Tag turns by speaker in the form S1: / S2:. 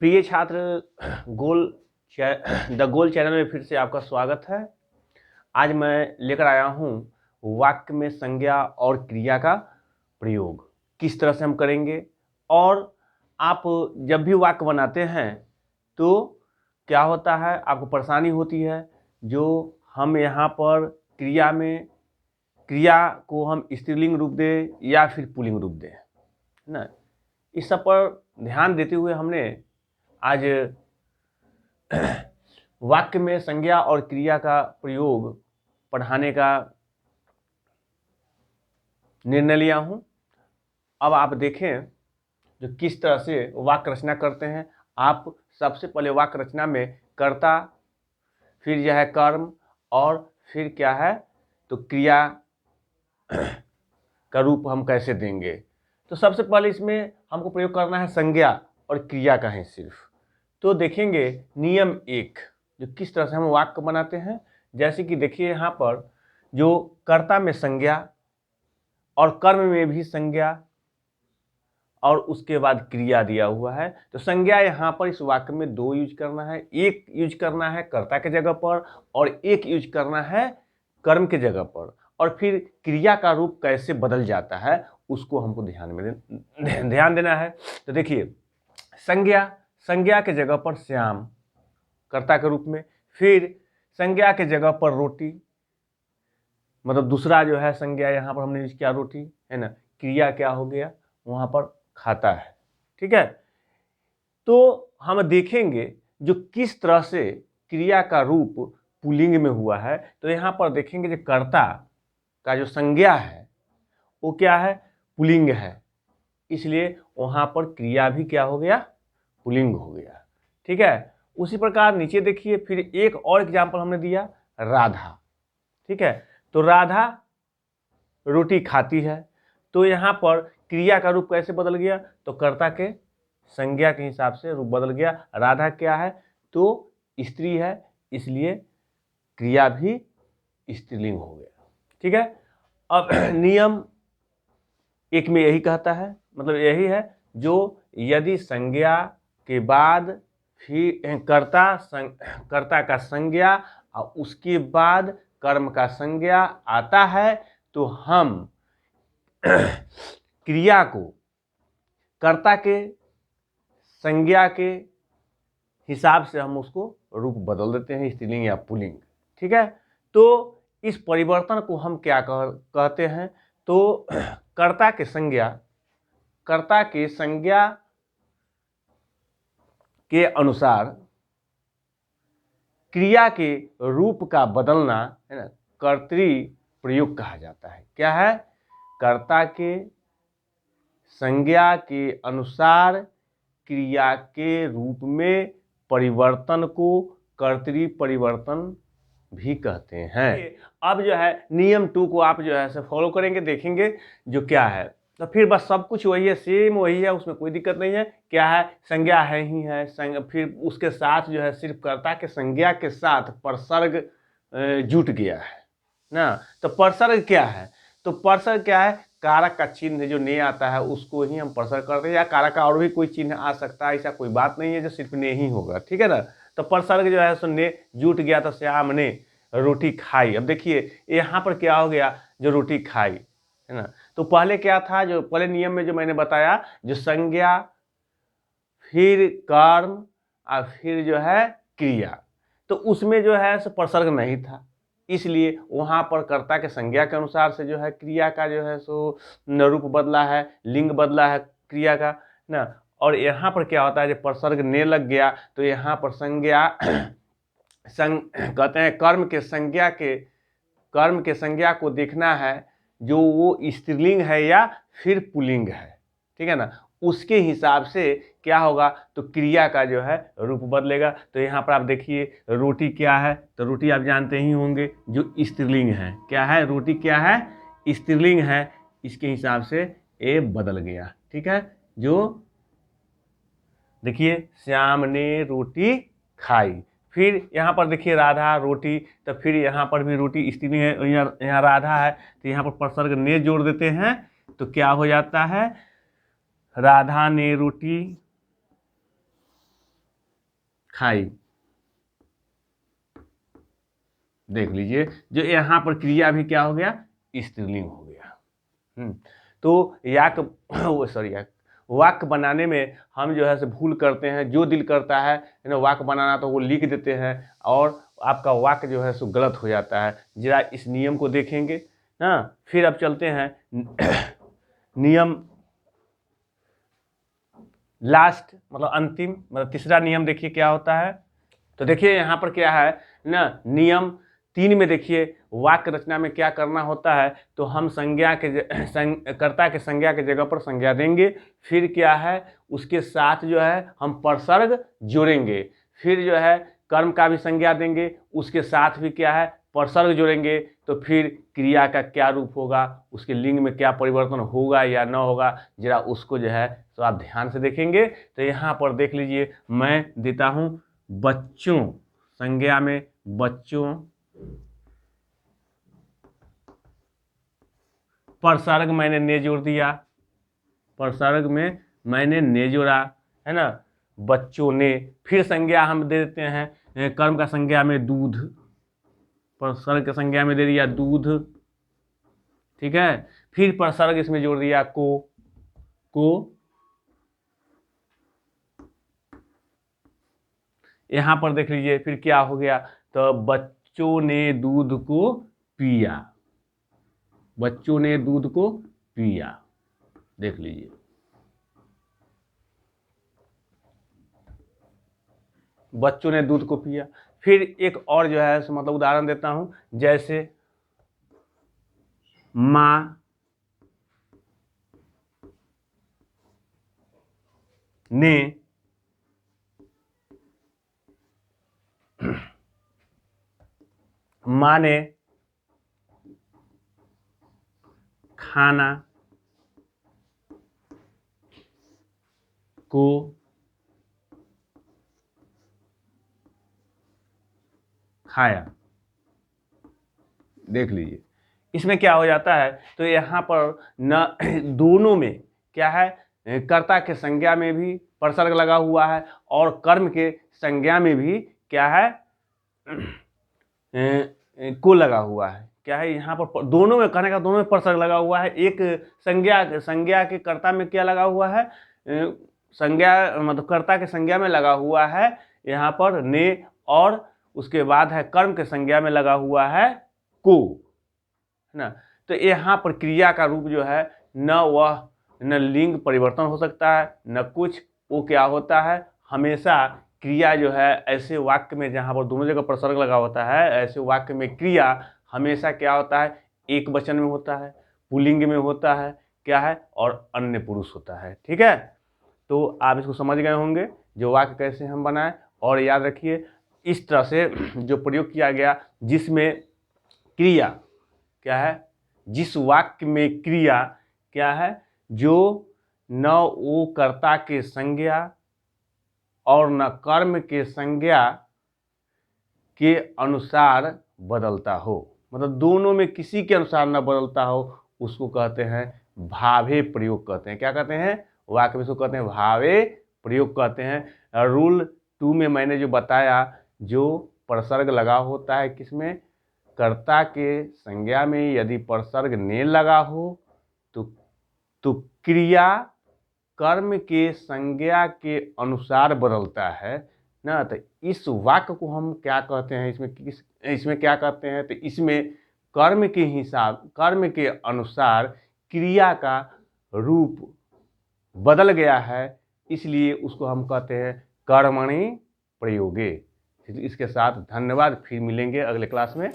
S1: प्रिय छात्र, the goal channel में फिर से आपका स्वागत है। आज मैं लेकर आया हूँ वाक्य में संज्ञा और क्रिया का प्रयोग किस तरह से हम करेंगे। और आप जब भी वाक्य बनाते हैं तो क्या होता है, आपको परेशानी होती है जो हम यहाँ पर क्रिया में क्रिया को हम स्त्रीलिंग रूप दें या फिर पुल्लिंग रूप दें, है ना। इस सब पर ध्यान देते हुए हमने आज वाक्य में संज्ञा और क्रिया का प्रयोग पढ़ाने का निर्णय लिया हूं। अब आप देखें जो किस तरह से वाक्य रचना करते हैं। आप सबसे पहले वाक्य रचना में कर्ता, फिर जो है कर्म, और फिर क्या है तो क्रिया का रूप हम कैसे देंगे। तो सबसे पहले इसमें हमको प्रयोग करना है संज्ञा और क्रिया का है सिर्फ। तो देखेंगे नियम 1 जो किस तरह से हम वाक्य बनाते हैं। जैसे कि देखिए यहाँ पर जो कर्ता में संज्ञा और कर्म में भी संज्ञा और उसके बाद क्रिया दिया हुआ है। तो संज्ञा यहाँ पर इस वाक्य में 2 यूज करना है। एक यूज करना है कर्ता के जगह पर और एक यूज करना है कर्म के जगह पर। और फिर क्रिया का रूप कैसे बदल जाता है उसको हमको ध्यान देना है। तो देखिए संज्ञा के जगह पर श्याम कर्ता के रूप में, फिर संज्ञा के जगह पर रोटी, मतलब दूसरा जो है संज्ञा यहाँ पर हमने यूज किया रोटी, है ना। क्रिया क्या हो गया वहाँ पर खाता है, ठीक है। तो हम देखेंगे जो किस तरह से क्रिया का रूप पुल्लिंग में हुआ है। तो यहाँ पर देखेंगे जो कर्ता का जो संज्ञा है वो क्या है, पुल्लिंग है, इसलिए वहाँ पर क्रिया भी क्या हो गया, पुल्लिंग हो गया, ठीक है। उसी प्रकार नीचे देखिए फिर एक और एग्जाम्पल हमने दिया राधा, ठीक है। तो राधा रोटी खाती है, तो यहाँ पर क्रिया का रूप कैसे बदल गया, तो कर्ता के संज्ञा के हिसाब से रूप बदल गया। राधा क्या है तो स्त्री है, इसलिए क्रिया भी स्त्रीलिंग हो गया, ठीक है। अब नियम 1 में यही कहता है, मतलब यही है जो यदि संज्ञा के बाद फिर कर्ता का संज्ञा और उसके बाद कर्म का संज्ञा आता है तो हम क्रिया को कर्ता के संज्ञा के हिसाब से हम उसको रूप बदल देते हैं, स्त्रीलिंग या पुल्लिंग, ठीक है। तो इस परिवर्तन को हम क्या कहते हैं, तो कर्ता के संज्ञा के अनुसार क्रिया के रूप का बदलना, है ना, कर्तृ प्रयोग कहा जाता है। क्या है, कर्ता के संज्ञा के अनुसार क्रिया के रूप में परिवर्तन को कर्तृ परिवर्तन भी कहते हैं। अब जो है नियम 2 को आप जो है फॉलो करेंगे, देखेंगे जो क्या है। तो फिर बस सब कुछ वही है, सेम वही है, उसमें कोई दिक्कत नहीं है। क्या है, संज्ञा है ही है, फिर उसके साथ जो है सिर्फ कर्ता के संज्ञा के साथ परसर्ग जुट गया है ना। तो परसर्ग क्या है, तो परसर्ग क्या है, कारक का चिन्ह जो ने आता है उसको ही हम परसर्ग करते हैं, या कारक का और भी कोई चिन्ह आ सकता है, ऐसा कोई बात नहीं है जो सिर्फ ने ही होगा, ठीक है ना। तो परसर्ग जो है सो ने जुट गया, तो श्याम ने रोटी खाई। अब देखिए यहाँ पर क्या हो गया, जो रोटी खाई, है ना। तो पहले क्या था, जो पहले नियम में जो मैंने बताया, जो संज्ञा फिर कर्म और फिर जो है क्रिया, तो उसमें जो है सो परसर्ग नहीं था, इसलिए वहाँ पर कर्ता के संज्ञा के अनुसार से जो है क्रिया का जो है सो रूप बदला है, लिंग बदला है क्रिया का ना। और यहाँ पर क्या होता है, जब परसर्ग ने लग गया तो यहाँ पर संज्ञा कहते हैं कर्म के संज्ञा को देखना है जो वो स्त्रीलिंग है या फिर पुल्लिंग है, ठीक है ना। उसके हिसाब से क्या होगा, तो क्रिया का जो है रूप बदलेगा। तो यहाँ पर आप देखिए रोटी क्या है, तो रोटी आप जानते ही होंगे जो स्त्रीलिंग है। क्या है, रोटी क्या है, स्त्रीलिंग है, इसके हिसाब से ये बदल गया, ठीक है। जो देखिए श्याम ने रोटी खाई, फिर यहाँ पर देखिए राधा रोटी, तो फिर यहाँ पर भी रोटी स्त्रीलिंग है, यहाँ राधा है, तो यहाँ पर परसर्ग ने जोड़ देते हैं, तो क्या हो जाता है, राधा ने रोटी खाई। देख लीजिए, जो यहाँ पर क्रिया भी क्या हो गया, स्त्रीलिंग हो गया। तो याक वाक्य बनाने में हम जो है भूल करते हैं, जो दिल करता है ना वाक्य बनाना तो वो लिख देते हैं और आपका वाक्य जो है सो गलत हो जाता है। जरा इस नियम को देखेंगे ना। फिर अब चलते हैं नियम लास्ट, मतलब अंतिम, मतलब तीसरा नियम। देखिए क्या होता है, तो देखिए यहाँ पर क्या है ना, नियम 3 में देखिए वाक्य रचना में क्या करना होता है। तो हम संज्ञा के कर्ता के संज्ञा के जगह पर संज्ञा देंगे, फिर क्या है उसके साथ जो है हम प्रसर्ग जोड़ेंगे, फिर जो है कर्म का भी संज्ञा देंगे, उसके साथ भी क्या है प्रसर्ग जोड़ेंगे। तो फिर क्रिया का क्या रूप होगा, उसके लिंग में क्या परिवर्तन होगा या न होगा, जरा उसको जो है तो आप ध्यान से देखेंगे। तो यहाँ पर देख लीजिए, मैं देता हूँ बच्चों, संज्ञा में बच्चों, प्रसर्ग मैंने ने जोड़ दिया, प्रसर्ग में मैंने ने जोड़ा, है ना, बच्चों ने। फिर संज्ञा हम दे देते हैं कर्म का संज्ञा में दूध, प्रसर्ग का संज्ञा में दे दिया दूध, ठीक है। फिर प्रसर्ग इसमें जोड़ दिया को, यहां पर देख लीजिए फिर क्या हो गया, तो बच्चों ने दूध को पिया, बच्चों ने दूध को पिया। देख लीजिए, बच्चों ने दूध को पिया। फिर एक और जो है मतलब उदाहरण देता हूं, जैसे मां ने मां ने खाना को खाया। देख लीजिए, इसमें क्या हो जाता है, तो यहाँ पर न दोनों में क्या है, कर्ता के संज्ञा में भी प्रसर्ग लगा हुआ है और कर्म के संज्ञा में भी क्या है को लगा हुआ है। क्या है यहाँ पर दोनों में, कहने का दोनों में प्रसर्ग लगा हुआ है। एक संज्ञा के कर्ता में क्या लगा हुआ है, संज्ञा मतलब कर्ता के संज्ञा में लगा हुआ है यहाँ पर ने, और उसके बाद है कर्म के संज्ञा में लगा हुआ है को, है ना। तो यहाँ पर क्रिया का रूप जो है न लिंग परिवर्तन हो सकता है न कुछ, वो क्या होता है हमेशा क्रिया जो है ऐसे वाक्य में जहाँ पर दोनों जगह प्रसर्ग लगा होता है, ऐसे वाक्य में क्रिया हमेशा क्या होता है, एक वचन में होता है, पुल्लिंग में होता है, क्या है, और अन्य पुरुष होता है। ठीक है, तो आप इसको समझ गए होंगे जो वाक्य कैसे हम बनाएं। और याद रखिए इस तरह से जो प्रयोग किया गया जिसमें क्रिया क्या है, जिस वाक्य में क्रिया क्या है, जो न वो कर्ता के संज्ञा और न कर्म के संज्ञा के अनुसार बदलता हो, मतलब दोनों में किसी के अनुसार न बदलता हो, उसको कहते हैं भावे प्रयोग कहते हैं। क्या कहते हैं, वाक्य में इसको कहते हैं भावे प्रयोग कहते हैं। रूल 2 में मैंने जो बताया, जो प्रसर्ग लगा होता है किसमें, कर्ता के संज्ञा में यदि प्रसर्ग ने लगा हो तो क्रिया कर्म के संज्ञा के अनुसार बदलता है ना। तो इस वाक्य को हम क्या कहते हैं, इसमें क्या कहते हैं, तो इसमें कर्म के हिसाब, कर्म के अनुसार क्रिया का रूप बदल गया है, इसलिए उसको हम कहते हैं कर्मणि प्रयोगे। इसके साथ धन्यवाद, फिर मिलेंगे अगले क्लास में।